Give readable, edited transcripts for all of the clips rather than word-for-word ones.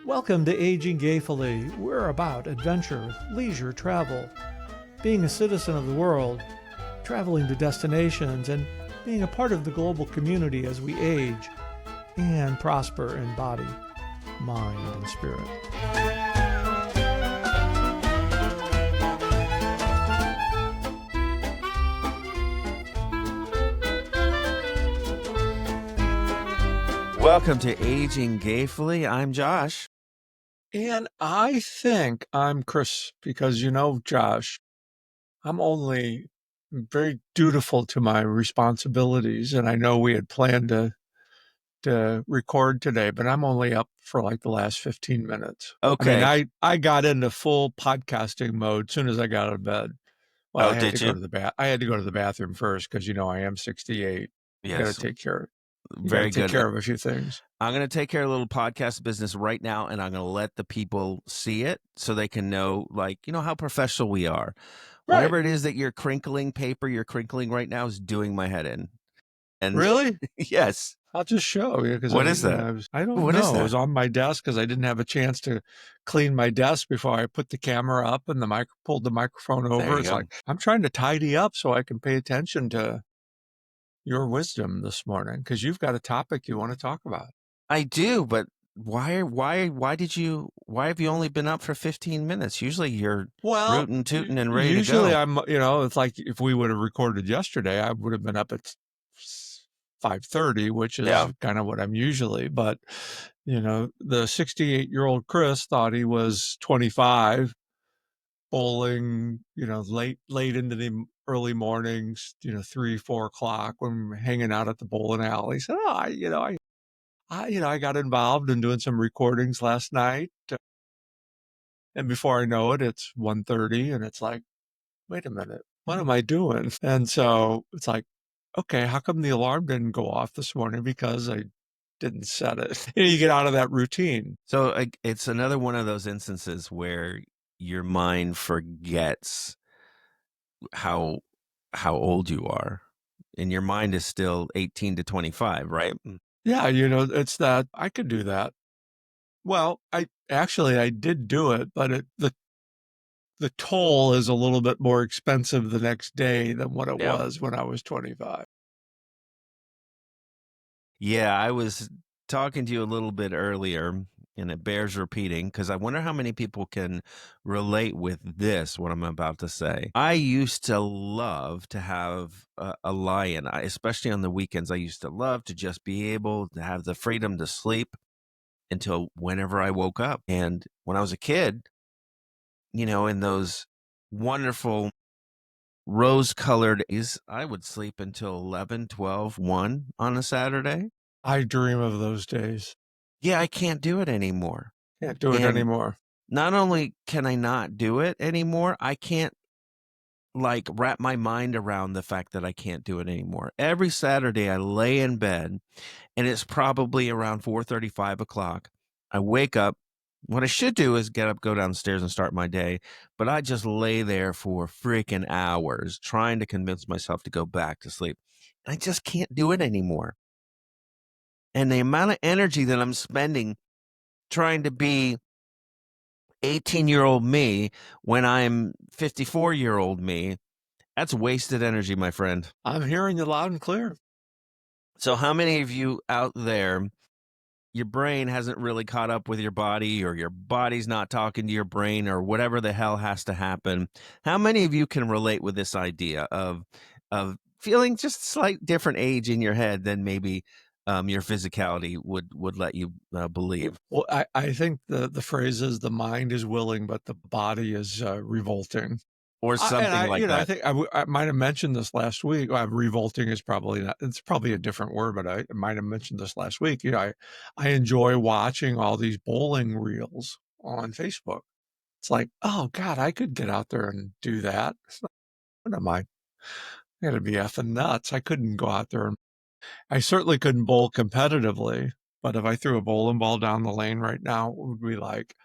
Welcome to Aging Gayfully. We're about adventure, leisure, travel, being a citizen of the world, traveling to destinations, and being a part of the global community as we age and prosper in body, mind, and spirit. Welcome to Aging Gayfully. I'm Josh. And I think I'm Chris because, Josh, I'm only very dutiful to my responsibilities. And I know we had planned to record today, but I'm only up for like the last 15 minutes. Okay. I mean, I got into full podcasting mode as soon as I got out of bed. Well, did you? I had to go to the bathroom first because, I am 68. Yes. You got to take care. Very good. Take care of a few things. I'm going to take care of a little podcast business right now, and I'm going to let the people see it so they can know, how professional we are. Right. Whatever it is that you're crinkling right now is doing my head in. And really? Yes. I'll just show you. What is that? I don't know. It was on my desk because I didn't have a chance to clean my desk before I put the camera up and pulled the microphone over. It's like, I'm trying to tidy up so I can pay attention to your wisdom this morning because you've got a topic you want to talk about. I do, but why have you only been up for 15 minutes? Usually you're rootin', tootin' and ready to go. Usually I'm, it's like if we would have recorded yesterday, I would have been up at 5:30, which is kind of what I'm usually. But, the 68-year-old Chris thought he was 25, bowling, late into the early mornings, 3, 4 o'clock when we're hanging out at the bowling alley. He said, I got involved in doing some recordings last night. And before I know it, it's 1:30 and it's like, wait a minute, what am I doing? And so it's like, okay, how come the alarm didn't go off this morning? Because I didn't set it. You get out of that routine. So it's another one of those instances where your mind forgets how old you are, and your mind is still 18 to 25, right? Yeah, it's that I could do that. Well, I did do it, but the toll is a little bit more expensive the next day than what it was when I was 25. Yeah, I was talking to you a little bit earlier, and it bears repeating because I wonder how many people can relate with this, what I'm about to say. I used to love to have a lie-in, especially on the weekends. I used to love to just be able to have the freedom to sleep until whenever I woke up. And when I was a kid, in those wonderful rose-colored days, I would sleep until 11, 12, 1 on a Saturday. I dream of those days. Yeah, I can't do it anymore. Can't do it anymore. Not only can I not do it anymore, I can't wrap my mind around the fact that I can't do it anymore. Every Saturday I lay in bed and it's probably around 4:30, 5 o'clock. I wake up. What I should do is get up, go downstairs and start my day. But I just lay there for freaking hours trying to convince myself to go back to sleep. And I just can't do it anymore. And the amount of energy that I'm spending trying to be 18-year-old me when I'm 54-year-old me, that's wasted energy, my friend. I'm hearing you loud and clear. So how many of you out there, your brain hasn't really caught up with your body, or your body's not talking to your brain, or whatever the hell has to happen? How many of you can relate with this idea of feeling just slight different age in your head than maybe your physicality would let you believe? Well, I think the phrase is the mind is willing, but the body is revolting. Or something like that. I think I might have mentioned this last week. Revolting is probably not, it's probably a different word, but I might have mentioned this last week. I enjoy watching all these bowling reels on Facebook. It's like, oh God, I could get out there and do that. What am I? I got to be effing nuts. I couldn't go out there. I certainly couldn't bowl competitively, but if I threw a bowling ball down the lane right now, it would be like,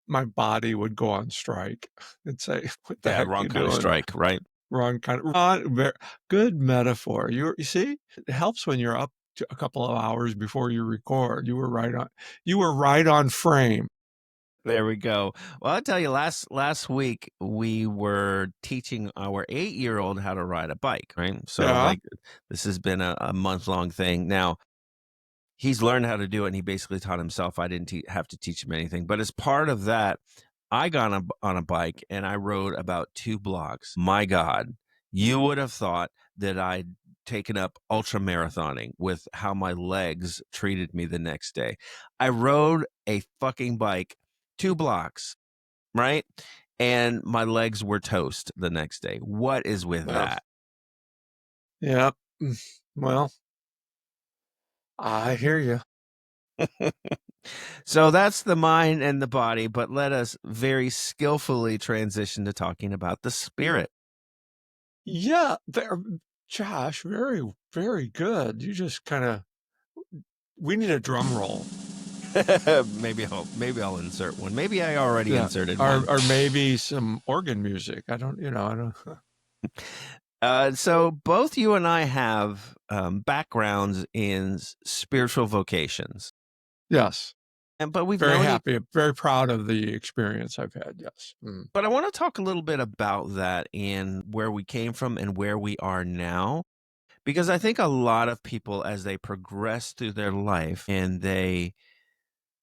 my body would go on strike and say, what the heck wrong you kind doing? Of strike, right? Wrong kind of, good metaphor. You see, it helps when you're up a couple of hours before you record. You were right on. You were right on frame. There we go. Well, I'll tell you, last week we were teaching our 8-year-old how to ride a bike, right? So Yeah. like this has been a month-long thing. Now, he's learned how to do it and he basically taught himself. I didn't have to teach him anything. But as part of that, I got on a bike and I rode about 2 blocks. My God, you would have thought that I'd taken up ultra marathoning with how my legs treated me the next day. I rode a fucking bike 2 blocks, right? And my legs were toast the next day. What is with Yeah. that? Yeah. Well, I hear you. So that's the mind and the body, but let us very skillfully transition to talking about the spirit. Yeah. Josh, very, very good. You just kind of, we need a drum roll. maybe I'll insert one. Maybe I already Yeah. inserted one. Or maybe some organ music. I don't. So both you and I have backgrounds in spiritual vocations, Yes. but we've Very known happy. Very proud of the experience I've had. Yes. Mm. But I want to talk a little bit about that and where we came from and where we are now. Because I think a lot of people, as they progress through their life and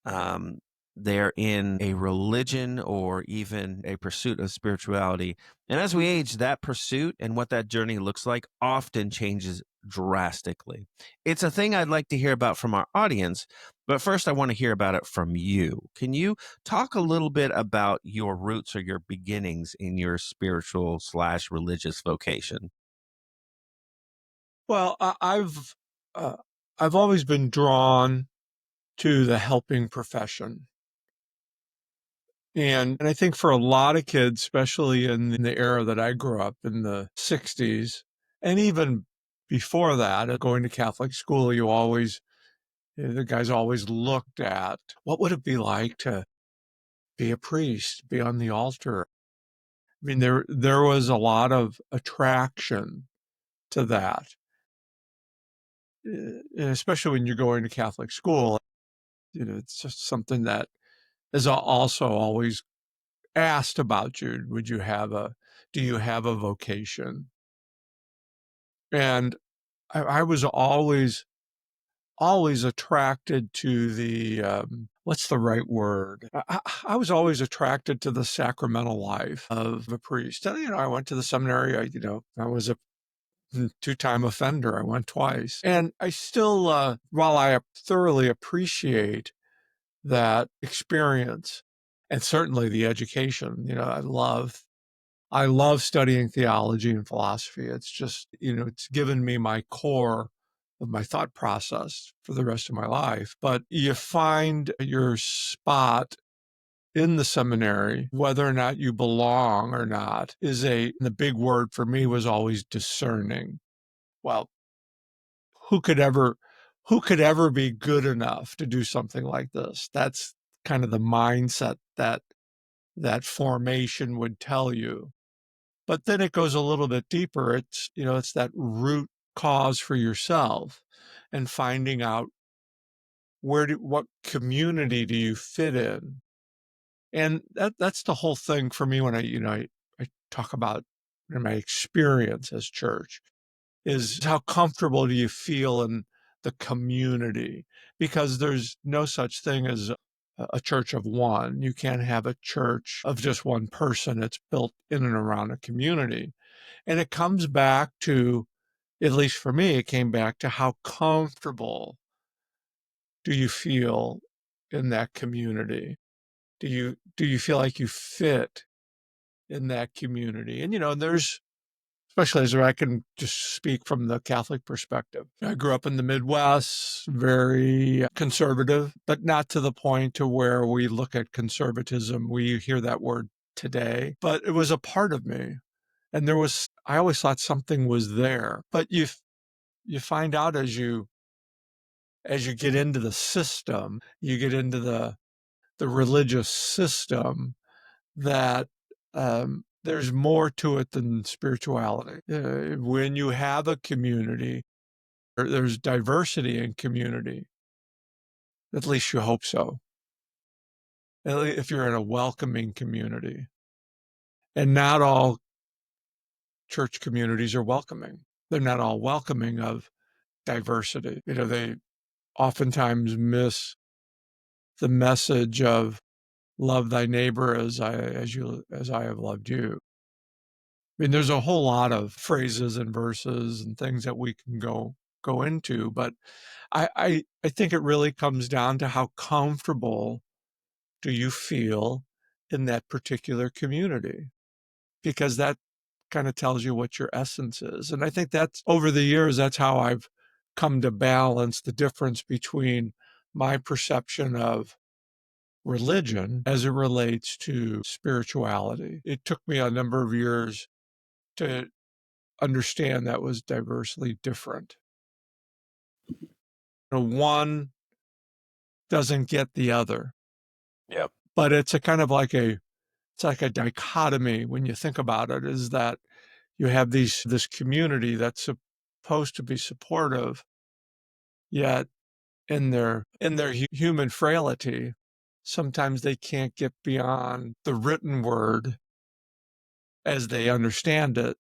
um, they're in a religion or even a pursuit of spirituality, and as we age, that pursuit and what that journey looks like often changes drastically. It's a thing I'd like to hear about from our audience, but first I want to hear about it from you. Can you talk a little bit about your roots or your beginnings in your spiritual / religious vocation? Well, I've always been drawn to the helping profession. And I think for a lot of kids, especially in the era that I grew up in the 60s, and even before that, going to Catholic school, the guys always looked at what would it be like to be a priest, be on the altar. I mean, there was a lot of attraction to that, especially when you're going to Catholic school. It's just something that is also always asked about you. Do you have a vocation? And I was always attracted to the, what's the right word? I was always attracted to the sacramental life of a priest. And, I went to the seminary. I was a 2-time offender. I went twice. And I still, while I thoroughly appreciate that experience and certainly the education, I love studying theology and philosophy. It's just, it's given me my core of my thought process for the rest of my life. But you find your spot in the seminary, whether or not you belong or not, the big word for me was always discerning. Well, who could ever, who could ever be good enough to do something like this? That's kind of the mindset that formation would tell you. But then it goes a little bit deeper. It's that root cause for yourself and finding out what community do you fit in? And that's the whole thing for me when I talk about my experience as church is how comfortable do you feel in the community? Because there's no such thing as a church of one. You can't have a church of just one person. It's built in and around a community. And it comes back to, at least for me, it came back to how comfortable do you feel in that community? Do you feel like you fit in that community? And there's, especially as I can just speak from the Catholic perspective. I grew up in the Midwest, very conservative, but not to the point to where we look at conservatism. We hear that word today, but it was a part of me. And I always thought something was there, but you find out as you get into the system, you get into the religious system that there's more to it than spirituality. When you have a community, There's diversity in community. At least you hope so. If you're in a welcoming community. And not all church communities are welcoming. They're not all welcoming of diversity. They oftentimes miss the message of love thy neighbor as I have loved you. I mean, there's a whole lot of phrases and verses and things that we can go into, but I think it really comes down to how comfortable do you feel in that particular community, because that kind of tells you what your essence is. And I think that's, over the years, that's how I've come to balance the difference between my perception of religion as it relates to spirituality. It took me a number of years to understand that was diversely different. One doesn't get the other. Yep. But it's a kind of like it's like a dichotomy when you think about it, is that you have this community that's supposed to be supportive, yet in their human frailty, sometimes they can't get beyond the written word as they understand it,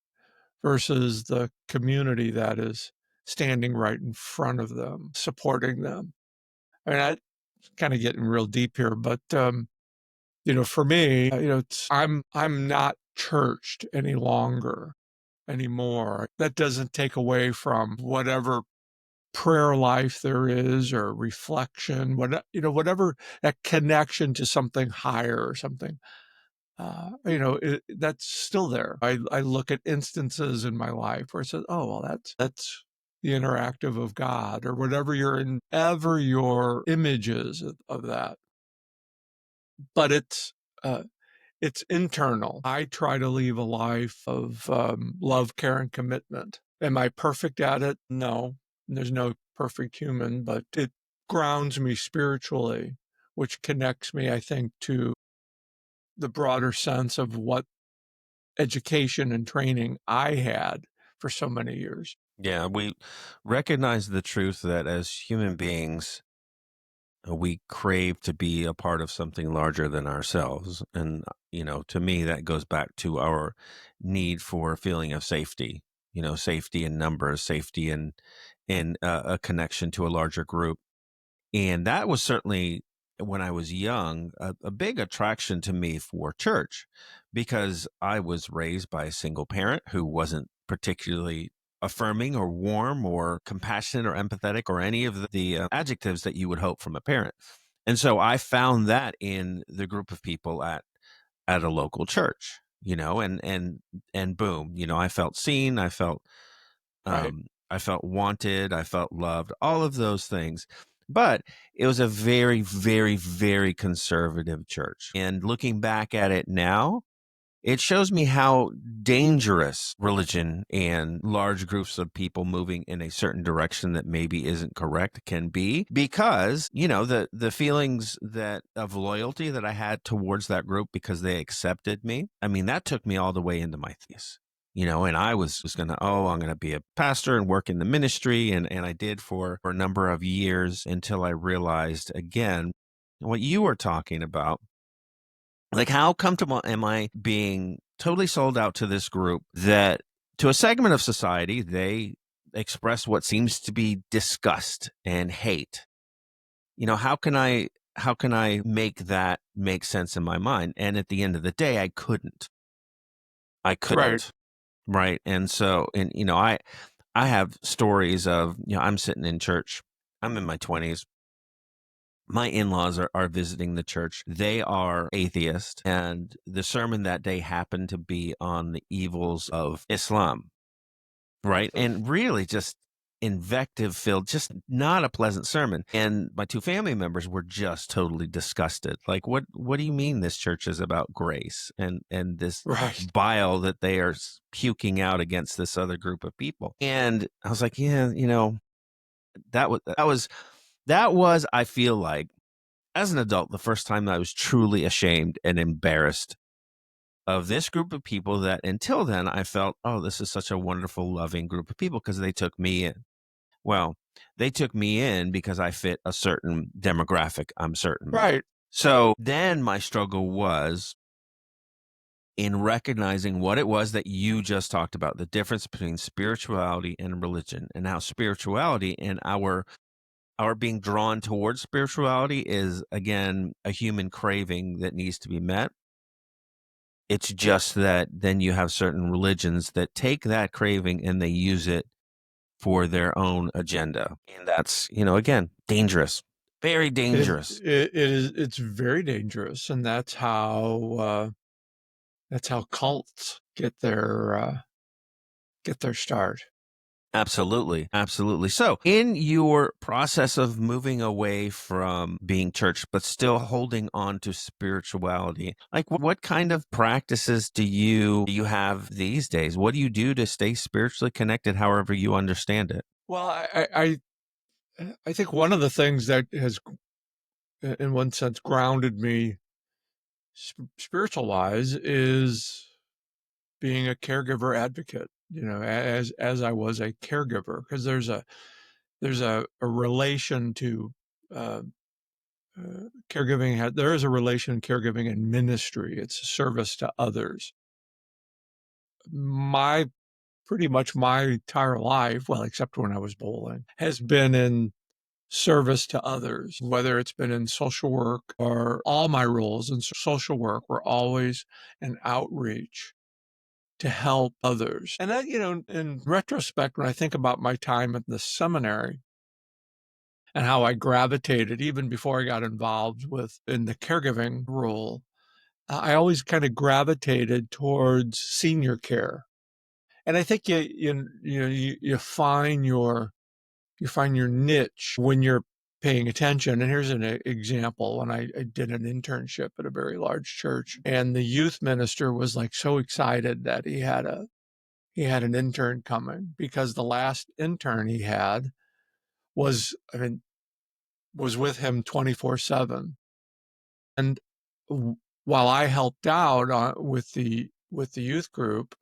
versus the community that is standing right in front of them, supporting them. I mean, I kind of getting real deep here, but for me, I'm not churched any longer anymore. That doesn't take away from whatever prayer life there is, or reflection, whatever, that connection to something higher or something. That's still there. I look at instances in my life where it says, oh, well, that's the interactive of God, or whatever your image is of that. But it's internal. I try to live a life of love, care, and commitment. Am I perfect at it? No. There's no perfect human, but it grounds me spiritually, which connects me, I think, to the broader sense of what education and training I had for so many years. Yeah, we recognize the truth that as human beings, we crave to be a part of something larger than ourselves. And, to me, that goes back to our need for a feeling of safety, safety in numbers, safety in a connection to a larger group. And that was certainly, when I was young, a big attraction to me for church, because I was raised by a single parent who wasn't particularly affirming or warm or compassionate or empathetic or any of the adjectives that you would hope from a parent. And so I found that in the group of people at a local church, and boom, I felt seen, Right. I felt wanted, I felt loved, all of those things. But it was a very, very, very conservative church. And looking back at it now, it shows me how dangerous religion and large groups of people moving in a certain direction that maybe isn't correct can be, because, the feelings of loyalty that I had towards that group because they accepted me, I mean, that took me all the way into my 30s. And I was going to, I'm going to be a pastor and work in the ministry. And I did for a number of years, until I realized, again, what you were talking about. Like, how comfortable am I being totally sold out to this group that, to a segment of society, they express what seems to be disgust and hate? How can I make that make sense in my mind? And at the end of the day, I couldn't. Right. Right. And so, I have stories of, I'm sitting in church. I'm in my 20s. My in-laws are visiting the church. They are atheist, and the sermon that day happened to be on the evils of Islam, right? And really just invective filled, just not a pleasant sermon. And my two family members were just totally disgusted. Like, what do you mean this church is about grace and this Right. bile that they are puking out against this other group of people? And I was like, yeah, that was, I feel like, as an adult, the first time I was truly ashamed and embarrassed of this group of people that, until then, I felt, oh, this is such a wonderful, loving group of people, because they took me in. Well, they took me in because I fit a certain demographic, I'm certain. Right. So then my struggle was in recognizing what it was that you just talked about, the difference between spirituality and religion, and how spirituality and our being drawn towards spirituality is, again, a human craving that needs to be met. It's just that then you have certain religions that take that craving and they use it for their own agenda. And that's, again, dangerous, very dangerous. It's very dangerous, and that's how cults get their start. Absolutely. Absolutely. So, in your process of moving away from being church, but still holding on to spirituality, like what kind of practices do you have these days? What do you do to stay spiritually connected, however you understand it? Well, I think one of the things that has, in one sense, grounded me spiritual wise is being a caregiver advocate. As I was a caregiver, because there's a relation to uh, caregiving. There is a relation caregiving and ministry. It's a service to others. My Pretty much my entire life, well, except when I was bowling, has been in service to others, whether it's been in social work, or all my roles in social work were always an outreach to help others. And that, in retrospect, when I think about my time at the seminary and how I gravitated even before I got involved in the caregiving role, I always kind of gravitated towards senior care. And I think you find your niche when you're paying attention. And here's an example. When I did an internship at a very large church, and the youth minister was like so excited that he had an intern coming, because the last intern he had was, I mean, was with him 24/7. And while I helped out with the youth group,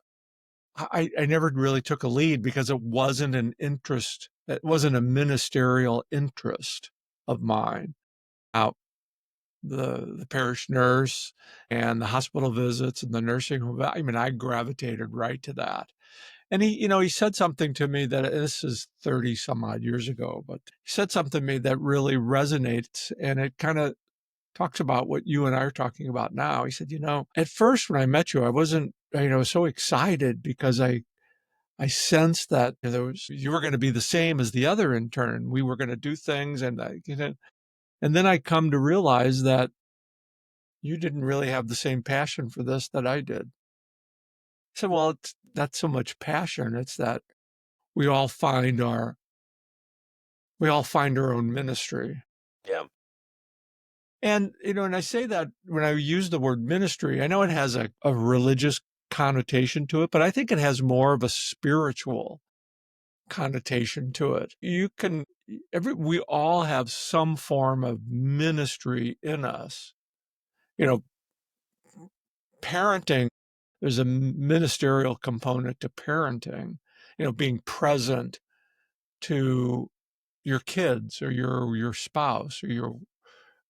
I never really took a lead because it wasn't an interest. It wasn't a ministerial interest of mine. Out the parish nurse and the hospital visits and the nursing home. I mean, I gravitated right to that. And he said something to me that, this is 30 some odd years ago, but he said something to me that really resonates, and it kind of talks about what you and I are talking about now. He said, at first when I met you, I wasn't, so excited because I sensed that you were going to be the same as the other intern. We were going to do things, and and then I come to realize that you didn't really have the same passion for this that I did. I said, well, it's not so much passion; it's that we all find our own ministry. Yeah. And and I say that when I use the word ministry, I know it has a religious connotation to it, but I think it has more of a spiritual connotation to it. We all have some form of ministry in us. You know, Parenting, there's a ministerial component to parenting, being present to your kids or your spouse or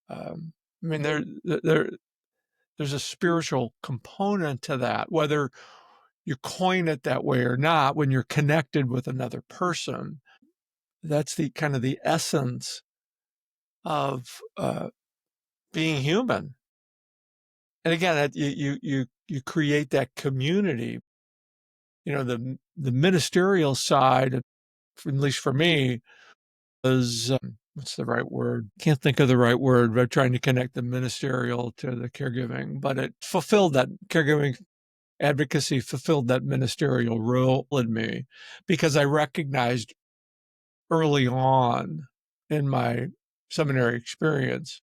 I mean, there's a spiritual component to that, whether you coin it that way or not. When you're connected with another person, that's the kind of the essence of being human. And again, you create that community. The ministerial side, at least for me, was what's the right word? Can't think of the right word. But trying to connect the ministerial to the caregiving, but it fulfilled that caregiving advocacy fulfilled that ministerial role in me, because I recognized early on in my seminary experience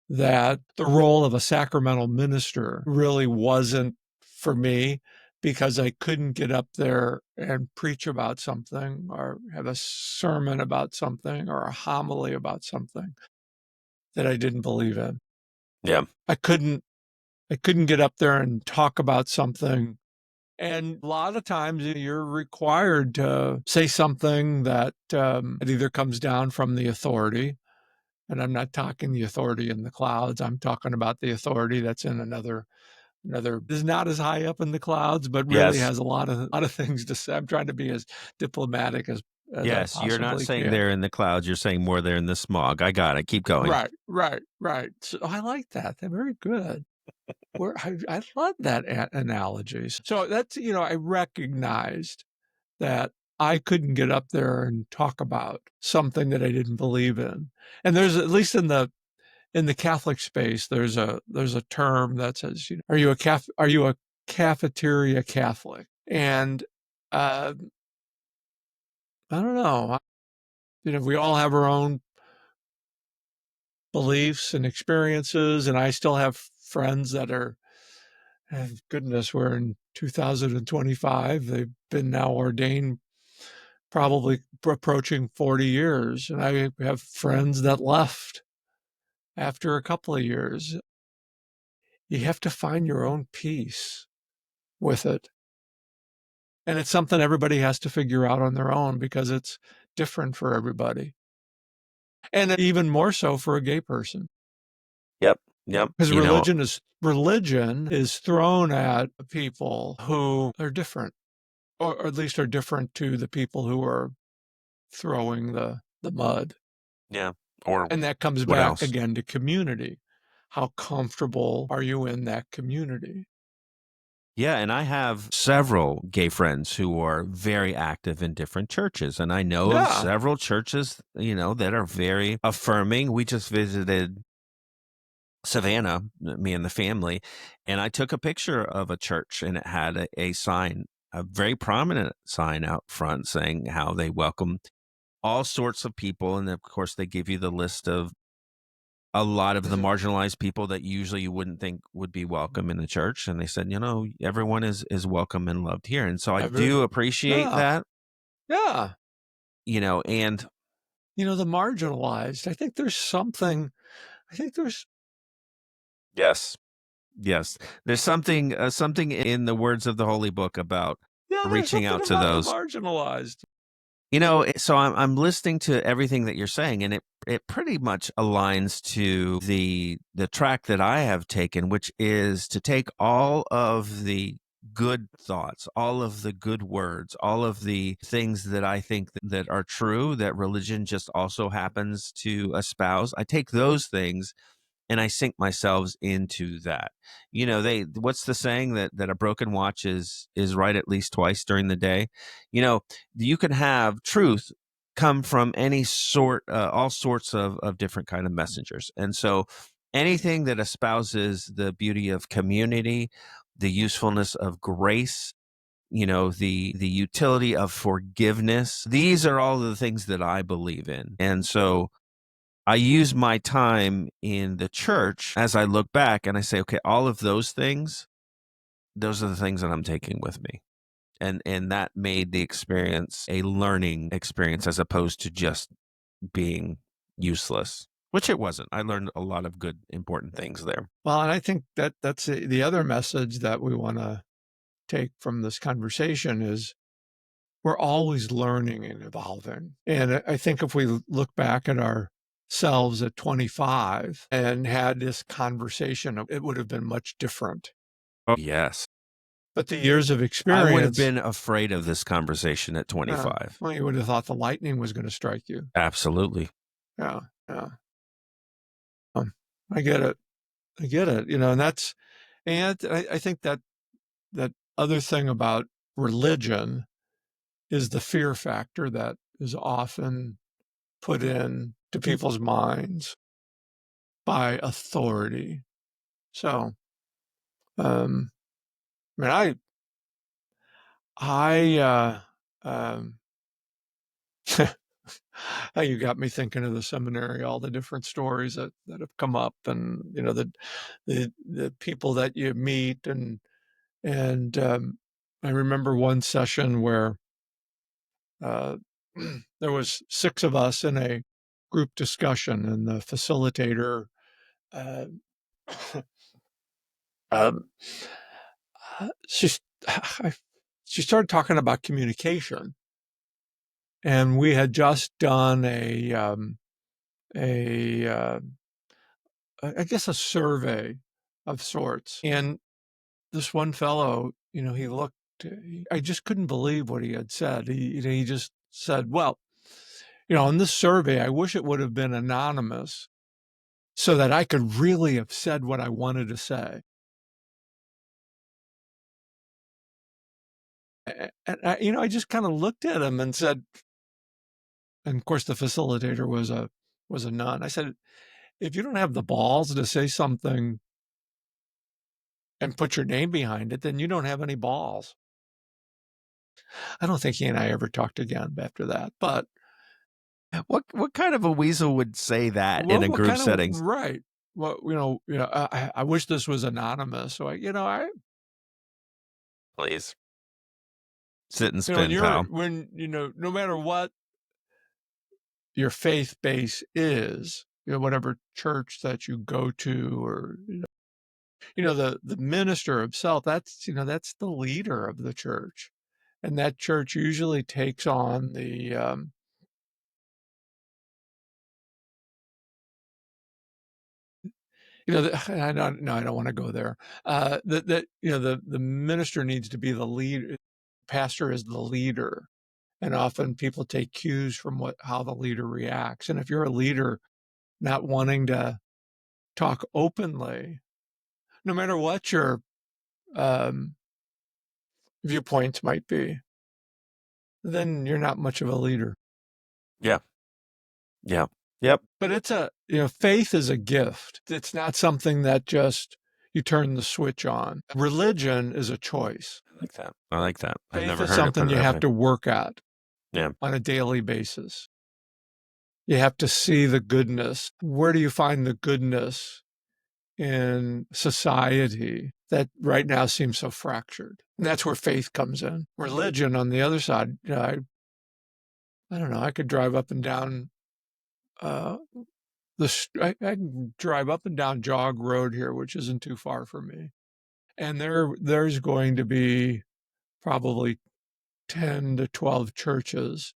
that the role of a sacramental minister really wasn't for me, because I couldn't get up there and preach about something or have a sermon about something or a homily about something that I didn't believe in. Yeah. I couldn't get up there and talk about something And a lot of times you're required to say something that it either comes down from the authority, and I'm not talking the authority in the clouds. I'm talking about the authority that's in another is not as high up in the clouds, but really Yes. has a lot of things to say. I'm trying to be as diplomatic as I Yes, you're not possibly saying can. they're in the clouds, you're saying more they're in the smog. I got it. Keep going. Right. So I like that. They're very good. I love that analogy. So that's, I recognized that I couldn't get up there and talk about something that I didn't believe in. And there's, at least in the Catholic space, there's a term that says, are you a cafeteria Catholic? And I don't know. We all have our own beliefs and experiences, and I still have friends that are, and goodness, we're in 2025. They've been now ordained probably approaching 40 years. And I have friends that left after a couple of years. You have to find your own peace with it. And it's something everybody has to figure out on their own because it's different for everybody. And even more so for a gay person. Yep. Yep. Because religion is thrown at people who are different, or at least are different to the people who are throwing the mud. Yeah. Or And that comes what back else? again to community. How comfortable are you in that community? Yeah, and I have several gay friends who are very active in different churches. And I know of Yeah. several churches, that are very affirming. We just visited Savannah, me and the family, and I took a picture of a church, and it had a sign, a very prominent sign out front saying how they welcome all sorts of people. And of course, they give you the list of a lot of the marginalized people that usually you wouldn't think would be welcome in the church. And they said, everyone is welcome and loved here. And so I do appreciate Yeah. that, Yeah. and The marginalized. I think there's, yes, yes, there's something in the words of the Holy Book about there's reaching something out to about the those. marginalized. So I'm listening to everything that you're saying, and it pretty much aligns to the track that I have taken, which is to take all of the good thoughts, all of the good words, all of the things that I think that are true, that religion just also happens to espouse. I take those things and I sink myself into that. What's the saying that a broken watch is right at least twice during the day? You can have truth come from all sorts of different kind of messengers. And so anything that espouses the beauty of community, the usefulness of grace, the utility of forgiveness, these are all the things that I believe in. And so I use my time in the church as I look back and I say, okay, all of those things, those are the things that I'm taking with me. And that made the experience a learning experience as opposed to just being useless, which it wasn't. I learned a lot of good, important things there. Well, and I think that's the other message that we want to take from this conversation is we're always learning and evolving. And I think if we look back at ourselves at 25 and had this conversation, it would have been much different. Oh, yes. But the years of I experience. would have been afraid of this conversation at 25. Well, you would have thought the lightning was going to strike you. Absolutely. Yeah. I get it. And I think that other thing about religion is the fear factor that is often put in to people's minds by authority. So, I mean, you got me thinking of the seminary, all the different stories that have come up, and the people that you meet, and I remember one session where there was 6 of us in a group discussion, and the facilitator uh, um, she's she started talking about communication. And we had just done I guess a survey of sorts. And this one fellow, he looked, I just couldn't believe what he had said. He just said, well, in this survey, I wish it would have been anonymous so that I could really have said what I wanted to say. And I just kind of looked at him and said, and of course the facilitator was a nun. I said, if you don't have the balls to say something and put your name behind it, then you don't have any balls. I don't think he and I ever talked again after that. But what kind of a weasel would say that in a group setting? Right. Well, I wish this was anonymous. So please sit and spin, pal. No matter what your faith base is, whatever church that you go to, or the minister himself, that's the leader of the church, and that church usually takes on the I don't want to go there. The minister needs to be the lead. Pastor is the leader, and often people take cues from how the leader reacts. And if you're a leader not wanting to talk openly, no matter what your viewpoints might be, then you're not much of a leader. Yeah. Yeah. Yep. But it's faith is a gift. It's not something that just you turn the switch on. Religion is a choice. I like that. Faith I've never is heard something it you have to work at. Yeah. On a daily basis. You have to see the goodness. Where do you find the goodness in society that right now seems so fractured? And that's where faith comes in. Religion, on the other side, I don't know. I could drive up and down I can drive up and down Jog Road here, which isn't too far from me, and there's going to be probably 10 to 12 churches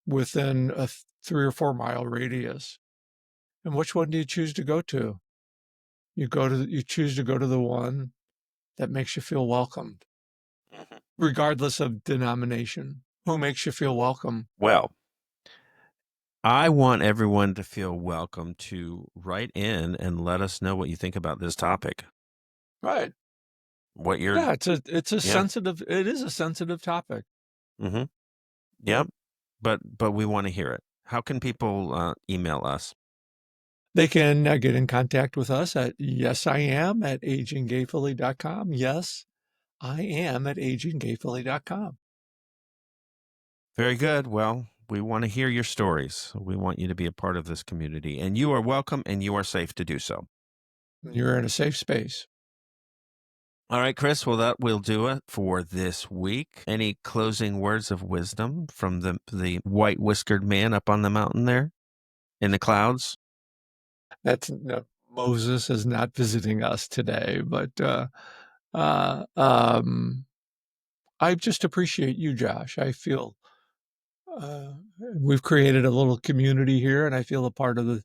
within a 3 or 4 mile radius. And which one do you choose to go to? You choose to go to the one that makes you feel welcomed, regardless of denomination. Who makes you feel welcome? Well, I want everyone to feel welcome to write in and let us know what you think about this topic. Right. What you're it's a sensitive, it is a sensitive topic. Mm-hmm. Yep. But we want to hear it. How can people email us? They can get in contact with us at yesiam at AgingGayfully.com. Yes, I am at AgingGayfully.com. Very good. Well, we want to hear your stories. We want you to be a part of this community, and you are welcome and you are safe to do so. You're in a safe space. All right, Chris. Well, that will do it for this week. Any closing words of wisdom from the white whiskered man up on the mountain there in the clouds? Moses is not visiting us today, but I just appreciate you, Josh. I feel we've created a little community here, and I feel a part of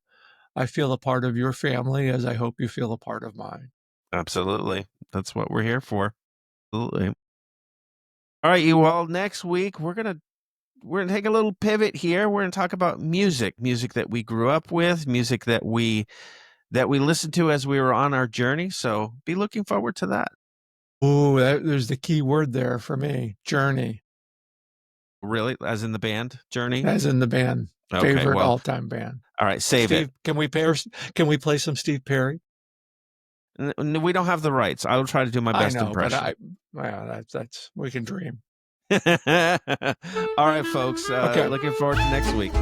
your family, as I hope you feel a part of mine. Absolutely. That's what we're here for. Absolutely. All right, you all. Next week, we're gonna take a little pivot here. We're gonna talk about music that we grew up with, music that we listened to as we were on our journey. So be looking forward to that. Oh, there's the key word there for me: journey. Really, as in the band Journey? As in the band. Okay, favorite all-time band. All right, Steve, it. Can we play some Steve Perry? We don't have the rights. I will try to do my best impression. But that's we can dream. All right, folks. Looking forward to next week.